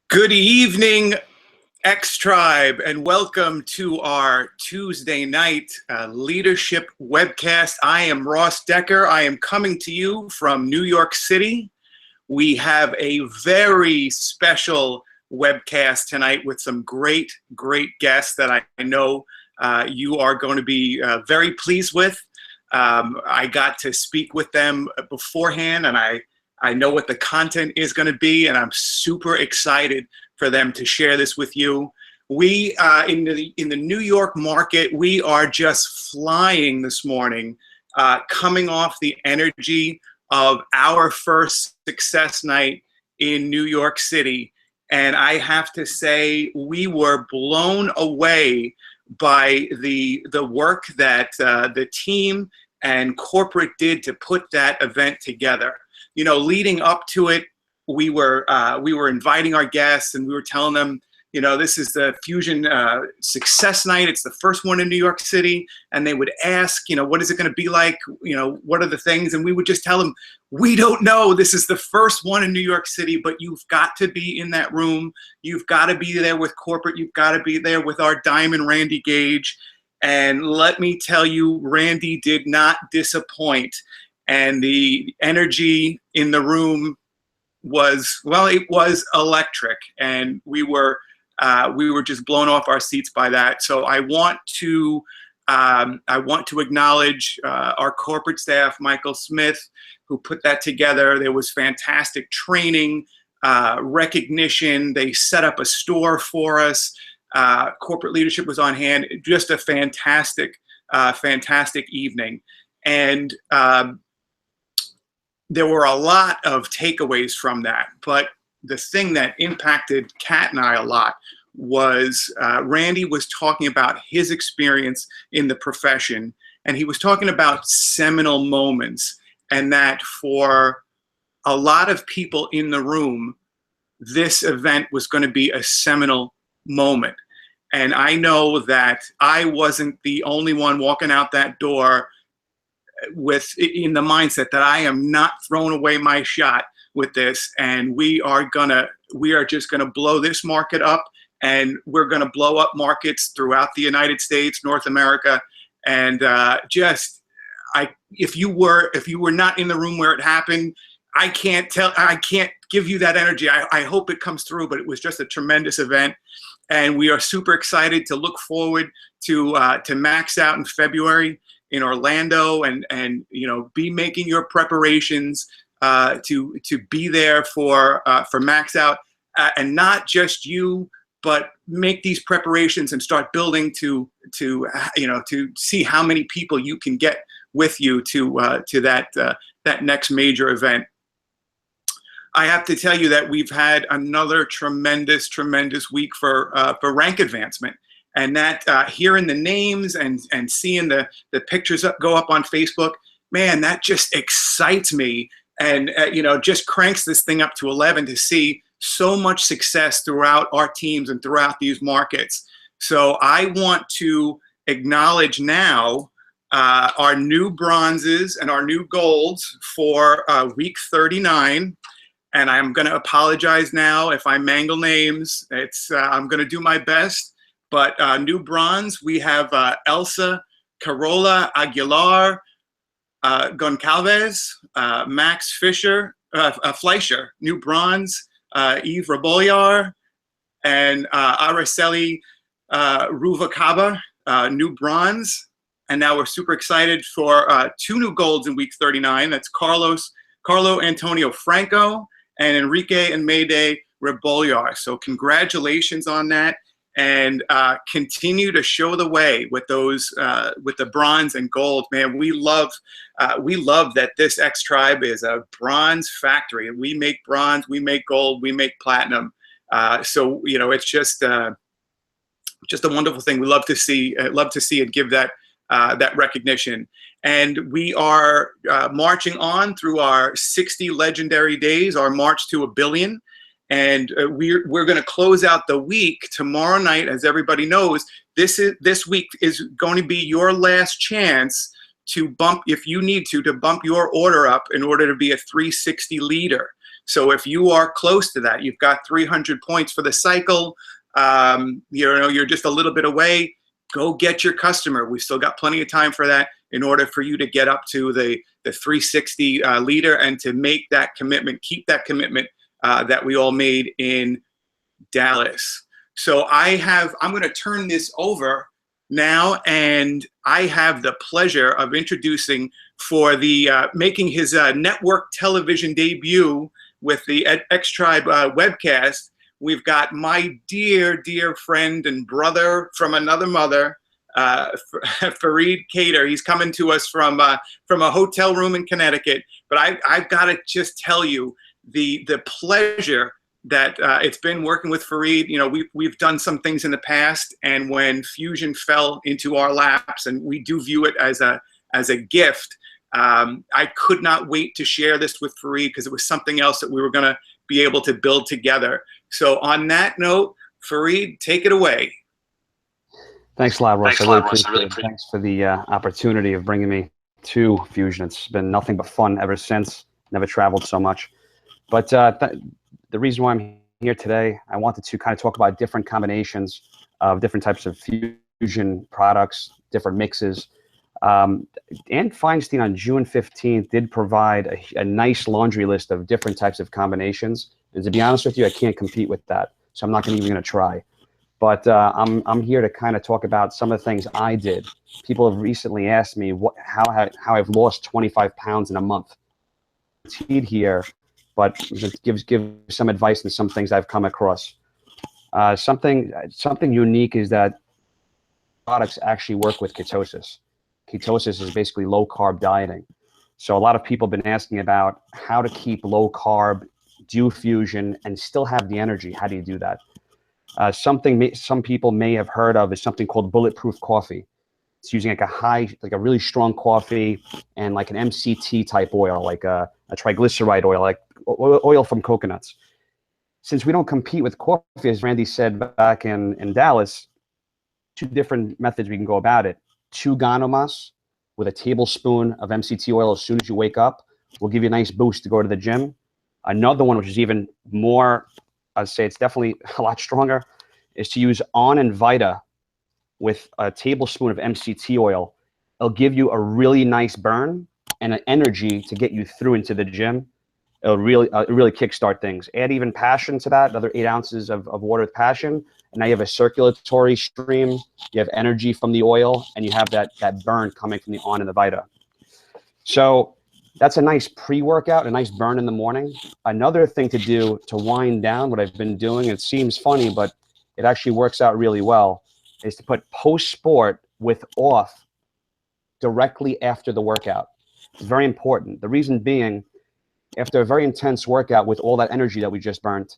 Good evening, X-Tribe, and welcome to our Tuesday night Leadership Webcast. I am Ross Decker. I am coming to you from New York City. We have a very special webcast tonight with some great guests that I know you are going to be very pleased with. I got to speak with them beforehand, and I know what the content is going to be, and I'm super excited for them to share this with you. We, in the New York market, we are just flying this morning, coming off the energy of our first success night in New York City. And I have to say, we were blown away by the work that the team and corporate did to put that event together. You know, leading up to it, we were inviting our guests, and we were telling them, you know, this is the Fusion Success Night. It's the first one in New York City. And they would ask, you know, what is it going to be like? You know, what are the things? And we would just tell them, we don't know. This is the first one in New York City, but you've got to be in that room. You've got to be there with corporate. You've got to be there with our diamond, Randy Gage. And let me tell you, Randy did not disappoint. And the energy in the room was, well, it was electric. And we were just blown off our seats by that. So I want to acknowledge our corporate staff, Michael Smith, who put that together. There was fantastic training, recognition. They set up a store for us. Corporate leadership was on hand. Just a fantastic evening. And there were a lot of takeaways from that. But the thing that impacted Kat and I a lot was Randy was talking about his experience in the profession, and he was talking about seminal moments, and that for a lot of people in the room, this event was going to be a seminal moment. And I know that I wasn't the only one walking out that door in the mindset that I am not throwing away my shot with this, and we are just gonna blow this market up, and we're gonna blow up markets throughout the United States, North America, and if you were not in the room where it happened, I can't give you that energy. I hope it comes through, but it was just a tremendous event, and we are super excited to look forward to Max Out in February in Orlando, and you know, be making your preparations to be there for Max Out, and not just you, but make these preparations and start building to see how many people you can get with you to that next major event. I have to tell you that we've had another tremendous week for rank advancement. And that hearing the names and seeing the pictures go up on Facebook, man, that just excites me, and just cranks this thing up to 11 to see so much success throughout our teams and throughout these markets. So I want to acknowledge now our new bronzes and our new golds for week 39. And I'm going to apologize now if I mangle names. I'm going to do my best. But new bronze, we have Elsa Carola Aguilar Goncalves, Max Fleischer, new bronze, Eve Raboyar, and Araceli Ruvalcaba, new bronze. And now we're super excited for two new golds in week 39. That's Carlo Antonio Franco and Enrique and Mayday Raboyar. So congratulations on that. And continue to show the way with those, with the bronze and gold. Man, we love that this X-Tribe is a bronze factory. We make bronze, we make gold, we make platinum. So you know, it's just a wonderful thing. We love to see it give that that recognition. And we are marching on through our 60 legendary days, our march to 1 billion. And we're going to close out the week tomorrow night. As everybody knows, this week is going to be your last chance to bump, if you need to bump your order up in order to be a 360 leader. So if you are close to that, you've got 300 points for the cycle, you're just a little bit away, go get your customer. We've still got plenty of time for that in order for you to get up to the 360 leader and to make that commitment, keep that commitment that we all made in Dallas. So I'm going to turn this over now, and I have the pleasure of introducing, for the making his network television debut with the X Tribe webcast, we've got my dear friend and brother from another mother, Farid Cater. He's coming to us from a hotel room in Connecticut. But I've got to just tell you the pleasure that it's been working with Farid. You know, we've done some things in the past, and when Fusion fell into our laps, and we do view it as a gift, I could not wait to share this with Farid, because it was something else that we were going to be able to build together. So on that note, Farid, take it away. Thanks a lot, Russ. I really appreciate it. Thanks for the opportunity of bringing me to Fusion. It's been nothing but fun ever since. Never traveled so much. But the reason why I'm here today, I wanted to kind of talk about different combinations of different types of Fusion products, different mixes. Ann Feinstein on June 15th did provide a nice laundry list of different types of combinations. And to be honest with you, I can't compete with that. So I'm not even going to try. But I'm here to kind of talk about some of the things I did. People have recently asked me how I've lost 25 pounds in a month. Here, but give some advice on some things I've come across. Something unique is that products actually work with ketosis. Ketosis is basically low carb dieting. So a lot of people have been asking about how to keep low carb, do Fusion, and still have the energy. How do you do that? Something some people may have heard of is something called bulletproof coffee. It's using like a really strong coffee and like an MCT type oil, like a triglyceride oil, like oil from coconuts. Since we don't compete with coffee, as Randy said back in Dallas, two different methods we can go about it. 2 ganomas with a tablespoon of MCT oil as soon as you wake up will give you a nice boost to go to the gym. Another one, which is even more, I'd say it's definitely a lot stronger, is to use On and Vita with a tablespoon of MCT oil. It'll give you a really nice burn and an energy to get you through into the gym. It'll really kickstart things. Add even passion to that, another 8 ounces of water with passion, and now you have a circulatory stream, you have energy from the oil, and you have that burn coming from the On and the Vita. So that's a nice pre-workout, a nice burn in the morning. Another thing to do to wind down, what I've been doing, it seems funny, but it actually works out really well, is to put post-sport with off directly after the workout. It's very important. The reason being, after a very intense workout with all that energy that we just burnt,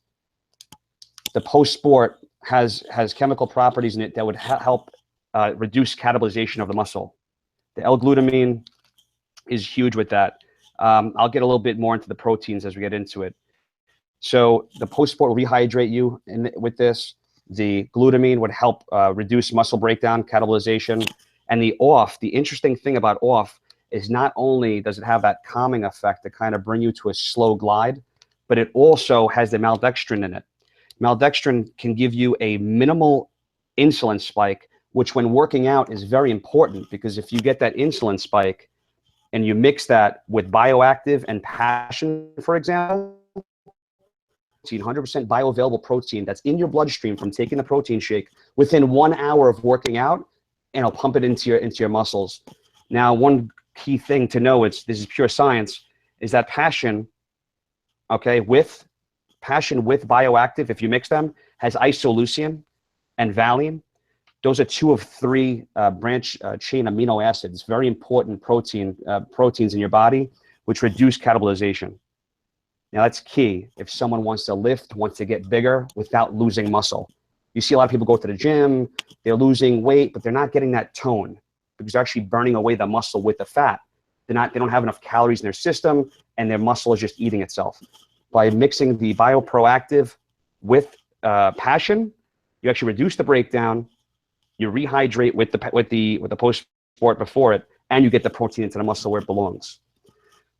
the post-sport has chemical properties in it that would help reduce catabolization of the muscle. The L-glutamine is huge with that. I'll get a little bit more into the proteins as we get into it. So the post-sport will rehydrate you with this. The glutamine would help reduce muscle breakdown, catabolization. And the off, the interesting thing about off is not only does it have that calming effect to kind of bring you to a slow glide, but it also has the maltodextrin in it. Maltodextrin can give you a minimal insulin spike, which when working out is very important, because if you get that insulin spike and you mix that with bioactive and passion, for example, 100% bioavailable protein that's in your bloodstream from taking the protein shake within 1 hour of working out, and it'll pump it into your muscles. Now, one key thing to know, this is pure science, is that passion, okay, with bioactive, if you mix them, has isoleucine and valine. Those are 2 of 3 branch chain amino acids, very important proteins in your body, which reduce catabolization. Now that's key if someone wants to lift, wants to get bigger without losing muscle. You see a lot of people go to the gym, they're losing weight, but they're not getting that tone because they're actually burning away the muscle with the fat. They don't have enough calories in their system, and their muscle is just eating itself. By mixing the bioproactive with passion, you actually reduce the breakdown, you rehydrate with the post-sport before it, and you get the protein into the muscle where it belongs.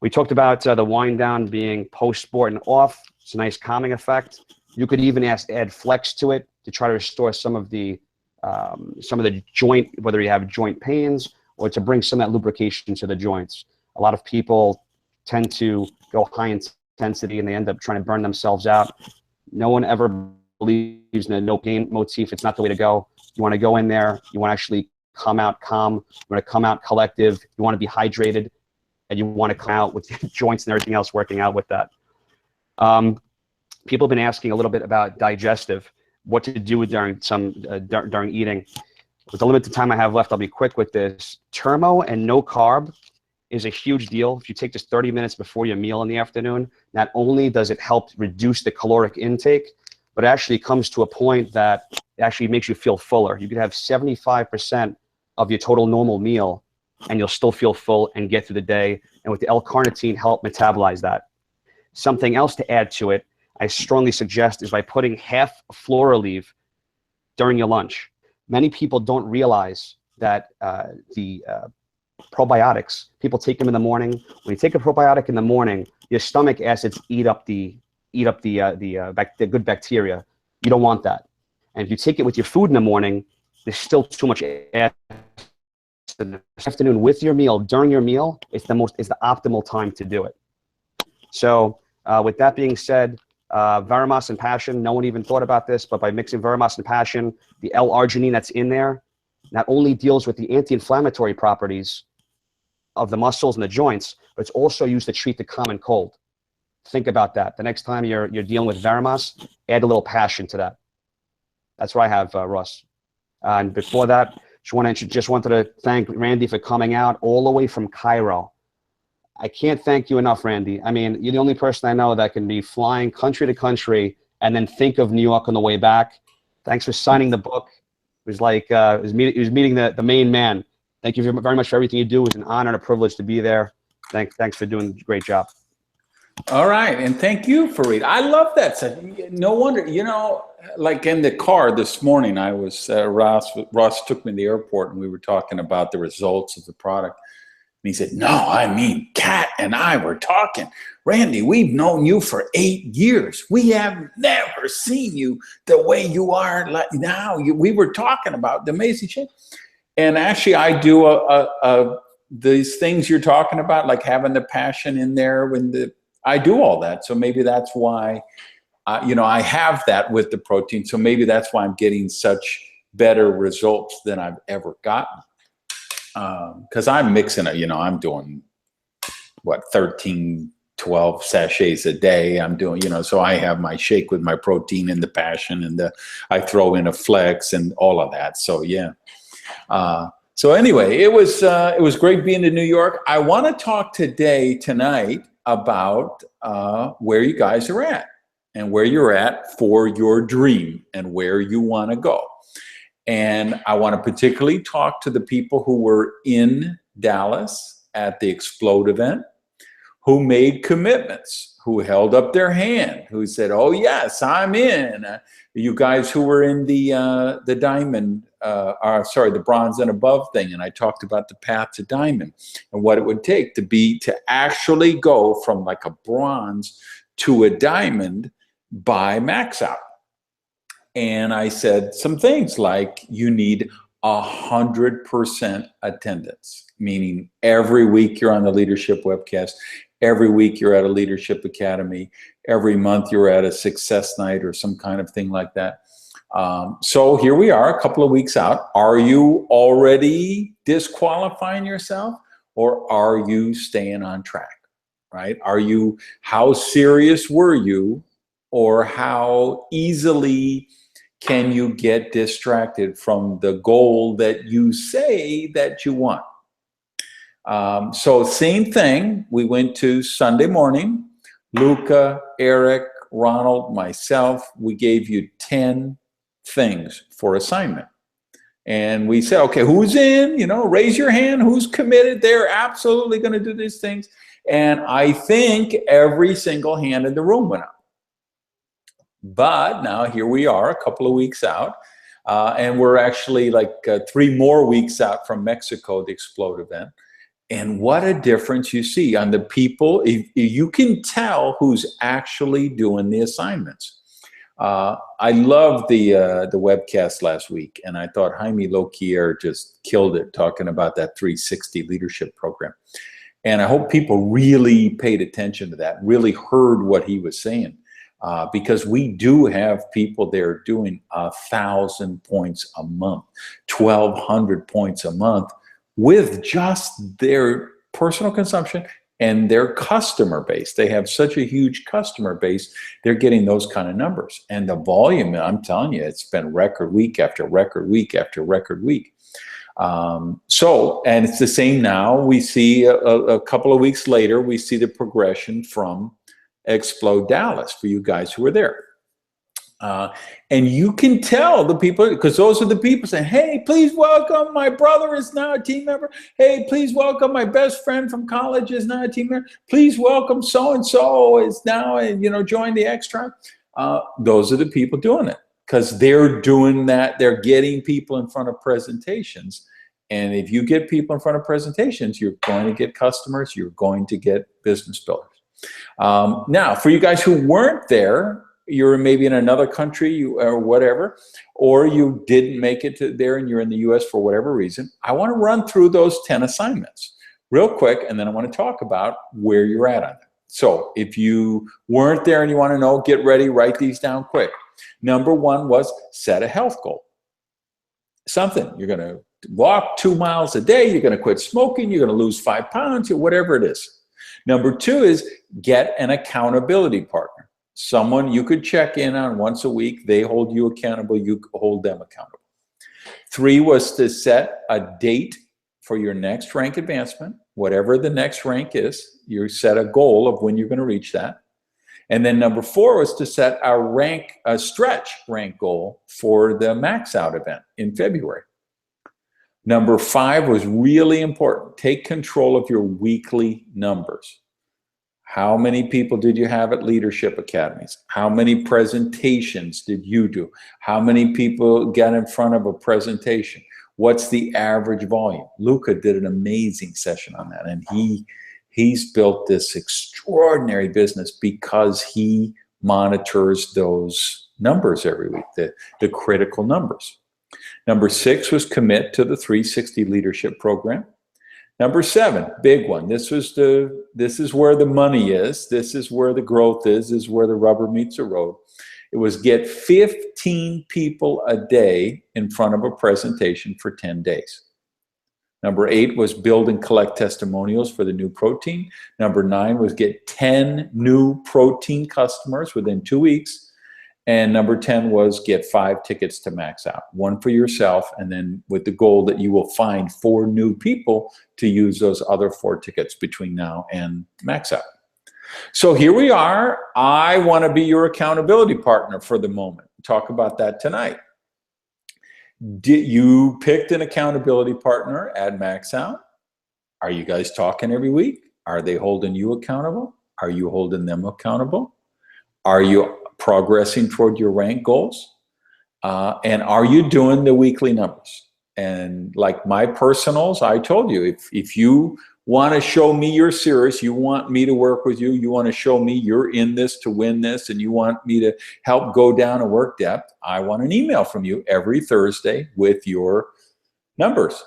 We talked about the wind down being post-sport and off. It's a nice calming effect. You could even add flex to it to try to restore some of the joint, whether you have joint pains or to bring some of that lubrication to the joints. A lot of people tend to go high intensity and they end up trying to burn themselves out. No one ever believes in a no pain motif. It's not the way to go. You want to go in there. You want to actually come out calm. You want to come out collective. You want to be hydrated, and you want to come out with joints and everything else working out with that. People have been asking a little bit about digestive, what to do during eating. With the limited time I have left, I'll be quick with this. Termo and no carb is a huge deal. If you take just 30 minutes before your meal in the afternoon, not only does it help reduce the caloric intake, but it actually comes to a point that it actually makes you feel fuller. You could have 75% of your total normal meal and you'll still feel full and get through the day. And with the L-carnitine, help metabolize that. Something else to add to it, I strongly suggest, is by putting half flora leaf during your lunch. Many people don't realize that the probiotics, people take them in the morning. When you take a probiotic in the morning, your stomach acids eat up the good bacteria. You don't want that. And if you take it with your food in the morning, there's still too much acid. In the afternoon with your meal, during your meal, it's the optimal time to do it. So with that being said, Veramas and Passion, no one even thought about this, but by mixing Veramas and Passion, the L-arginine that's in there not only deals with the anti-inflammatory properties of the muscles and the joints, but it's also used to treat the common cold. Think about that. The next time you're dealing with Veramas, add a little Passion to that. That's what I have, Russ. And before that, just wanted to thank Randy for coming out all the way from Cairo. I can't thank you enough, Randy. I mean, you're the only person I know that can be flying country to country and then think of New York on the way back. Thanks for signing the book. It was like it was meeting the main man. Thank you very much for everything you do. It was an honor and a privilege to be there. Thanks for doing a great job. All right, and thank you, Farid. I love that. So, no wonder, you know, like in the car this morning, I was Ross took me to the airport, and we were talking about the results of the product. And he said, "No, I mean, Kat and I were talking. Randy, we've known you for 8 years. We have never seen you the way you are like now. We were talking about the amazing shit." And actually, I do these things you're talking about, like having the passion in there I do all that. So maybe that's why, you know, I have that with the protein. So maybe that's why I'm getting such better results than I've ever gotten. Because I'm mixing it, you know, I'm doing, what, 13, 12 sachets a day. I'm doing, you know, so I have my shake with my protein and the passion and I throw in a flex and all of that. So, yeah. So anyway, it was great being in New York. I want to talk tonight, about where you guys are at and where you're at for your dream and where you want to go. And I want to particularly talk to the people who were in Dallas at the Explode event, who made commitments, who held up their hand, who said, "Oh yes, I'm in." You guys who were in the diamond, the bronze and above thing, and I talked about the path to diamond and what it would take to actually go from like a bronze to a diamond by max out. And I said some things like you need 100% attendance, meaning every week you're on the Leadership Webcast, every week you're at a Leadership Academy, every month you're at a success night or some kind of thing like that. So here we are, a couple of weeks out. Are you already disqualifying yourself, or are you staying on track, right? How serious were you, or how easily can you get distracted from the goal that you say that you want? So same thing, we went to Sunday morning, Luca, Eric, Ronald, myself, we gave you 10 things for assignment. And we said, okay, who's in? You know, raise your hand. Who's committed? They're absolutely going to do these things. And I think every single hand in the room went up. But now here we are, a couple of weeks out. And we're actually like 3 more weeks out from Mexico, the Explode event. And what a difference you see on the people. You can tell who's actually doing the assignments. I loved the webcast last week, and I thought Jaime Loquier just killed it talking about that 360 leadership program. And I hope people really paid attention to that, really heard what he was saying, because we do have people there doing 1,000 points a month, 1,200 points a month with just their personal consumption and their customer base. They have such a huge customer base, they're getting those kind of numbers. And the volume, I'm telling you, it's been record week after record week after record week. And it's the same now. We see a couple of weeks later, we see the progression from Explode Dallas for you guys who were there. And you can tell the people, because those are the people saying, hey, please welcome, my brother is now a team member. Hey, please welcome, my best friend from college is now a team member. Please welcome so-and-so is now, join the extra. Those are the people doing it, because they're doing that. They're getting people in front of presentations. And if you get people in front of presentations, you're going to get customers, you're going to get business builders. Now, for you guys who weren't there, you're maybe in another country or whatever, or you didn't make it to there and you're in the US for whatever reason, I want to run through those 10 assignments real quick, and then I want to talk about where you're at on it. So if you weren't there and you want to know, get ready, write these down quick. Number one was set a health goal. Something, you're going to walk 2 miles a day, you're going to quit smoking, you're going to lose 5 pounds, or whatever it is. Number two is get an accountability partner. Someone you could check in on once a week. They hold you accountable, you hold them accountable. 3 was to set a date for your next rank advancement. Whatever the next rank is, you set a goal of when you're going to reach that. And then number 4 was to set a stretch rank goal for the Max Out event in February. Number 5 was really important. Take control of your weekly numbers. How many people did you have at Leadership Academies? How many presentations did you do? How many people got in front of a presentation? What's the average volume? Luca did an amazing session on that, and he's built this extraordinary business because he monitors those numbers every week, the critical numbers. Number 6 was commit to the 360 leadership program. Number 7, big one. This is where the money is. This is where the growth is. This is where the rubber meets the road. It was get 15 people a day in front of a presentation for 10 days. Number 8 was build and collect testimonials for the new protein. Number 9 was get 10 new protein customers within 2 weeks. And number 10 was get 5 tickets to Max Out, 1 for yourself, and then with the goal that you will find 4 new people to use those other 4 tickets between now and Max Out. So here we are. I want to be your accountability partner for the moment. Talk about that tonight. You picked an accountability partner at Max Out? Are you guys talking every week? Are they holding you accountable? Are you holding them accountable? Are you progressing toward your rank goals? And are you doing the weekly numbers? And like my personals, I told you, if you want to show me you're serious, you want me to work with you, you want to show me you're in this to win this, and you want me to help go down a work depth, I want an email from you every Thursday with your numbers.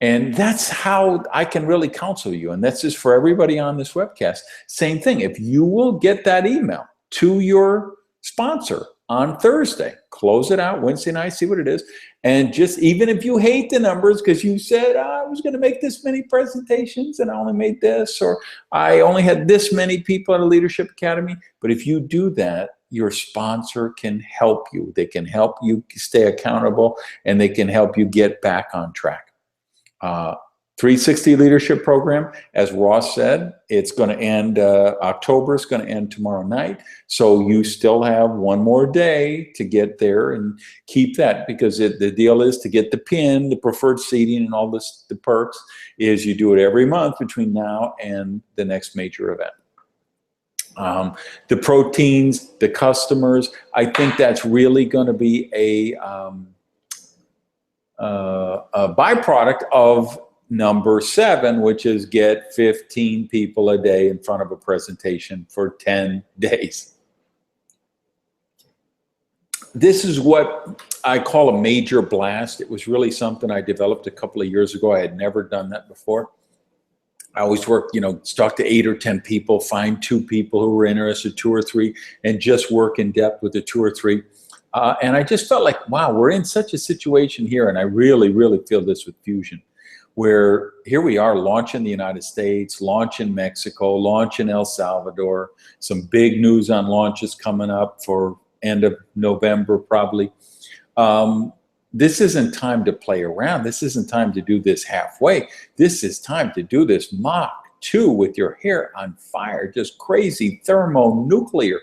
And that's how I can really counsel you. And that's just for everybody on this webcast. Same thing. If you will get that email to your sponsor on Thursday, close it out Wednesday night, see what it is. And just even if you hate the numbers because you said, I was going to make this many presentations and I only made this, or I only had this many people at a Leadership Academy. But if you do that, your sponsor can help you. They can help you stay accountable, and they can help you get back on track. 360 Leadership Program, as Ross said, it's going to end, October is going to end tomorrow night. So you still have 1 more day to get there and keep that, because the deal is to get the pin, the preferred seating, and all this, the perks, is you do it every month between now and the next major event. The proteins, the customers, I think that's really going to be a byproduct of number 7, which is get 15 people a day in front of a presentation for 10 days. This is what I call a major blast. It was really something I developed a couple of years ago. I had never done that before. I always work, talk to 8 or 10 people, find 2 people who were interested, 2 or 3, and just work in depth with the 2 or 3. And I just felt like, wow, we're in such a situation here, and I really, really feel this with Fusion, where here we are, launch in the United States, launch in Mexico, launch in El Salvador, some big news on launches coming up for end of November probably. This isn't time to play around. This isn't time to do this halfway. This is time to do this Mach 2 with your hair on fire, just crazy thermonuclear.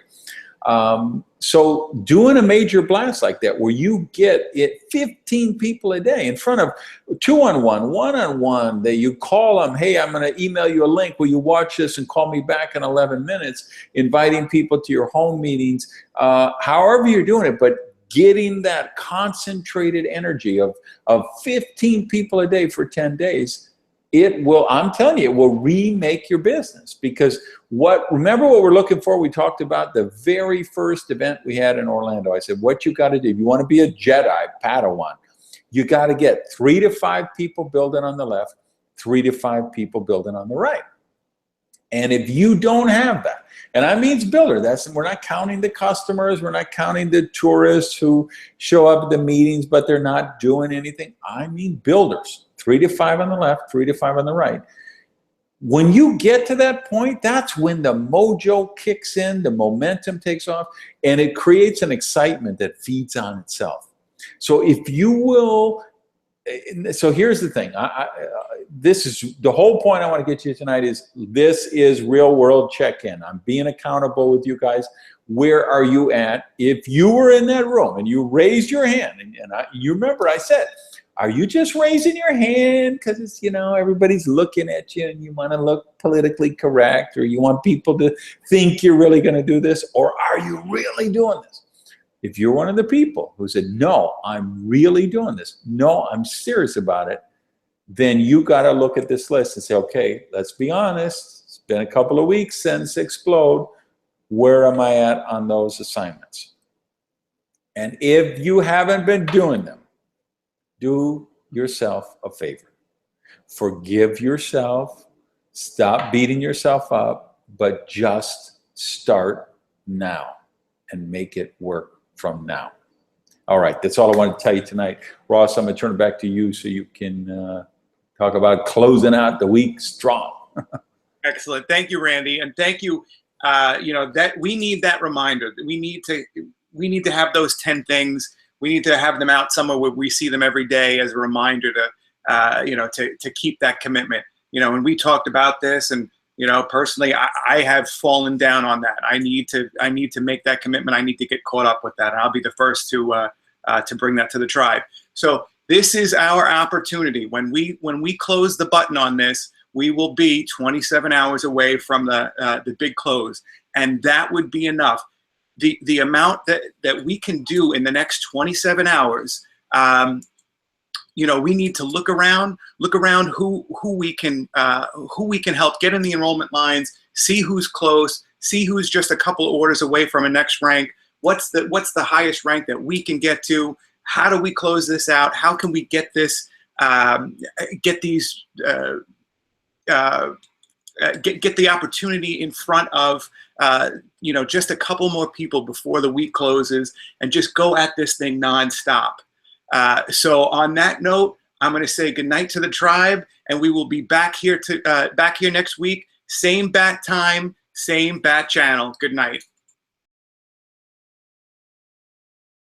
So doing a major blast like that, where you get it 15 people a day in front of 2-on-1, 1-on-1, that you call them, hey, I'm going to email you a link. Will you watch this and call me back in 11 minutes, inviting people to your home meetings, however you're doing it, but getting that concentrated energy of 15 people a day for 10 days, it will, I'm telling you, it will remake your business. Because remember what we're looking for? We talked about the very first event we had in Orlando. I said, what you got to do, if you want to be a Jedi Padawan, you got to get 3 to 5 people building on the left, 3 to 5 people building on the right. And if you don't have that, and I mean builder, we're not counting the customers, we're not counting the tourists who show up at the meetings, but they're not doing anything. I mean builders, 3 to 5 on the left, 3 to 5 on the right. When you get to that point, that's when the mojo kicks in, the momentum takes off, and it creates an excitement that feeds on itself. So if you will, so here's the thing. This is the whole point I want to get you tonight is this is real world check-in. I'm being accountable with you guys. Where are you at? If you were in that room and you raised your hand, and you remember I said, are you just raising your hand because it's, everybody's looking at you and you want to look politically correct, or you want people to think you're really going to do this, or are you really doing this? If you're one of the people who said, no, I'm really doing this, no, I'm serious about it, then you got to look at this list and say, okay, let's be honest. It's been a couple of weeks since Explode. Where am I at on those assignments? And if you haven't been doing them, do yourself a favor. Forgive yourself. Stop beating yourself up, but just start now and make it work from now. All right, that's all I wanted to tell you tonight. Ross, I'm going to turn it back to you so you can talk about closing out the week strong. Excellent. Thank you, Randy. And thank you. That we need that reminder. We need to have those 10 things. We need to have them out somewhere where we see them every day as a reminder to keep that commitment. And we talked about this, and personally, I have fallen down on that. I need to make that commitment. I need to get caught up with that. And I'll be the first to bring that to the tribe. So this is our opportunity. When we close the button on this, we will be 27 hours away from the big close, and that would be enough. The amount that we can do in the next 27 hours, we need to look around who we can help get in the enrollment lines, see who's close, see who's just a couple of orders away from a next rank. What's the highest rank that we can get to? How do we close this out? How can we get this get the opportunity in front of just a couple more people before the week closes, and just go at this thing nonstop. So on that note, I'm going to say goodnight to the tribe, and we will be back here next week. Same bat time, same bat channel. Good night.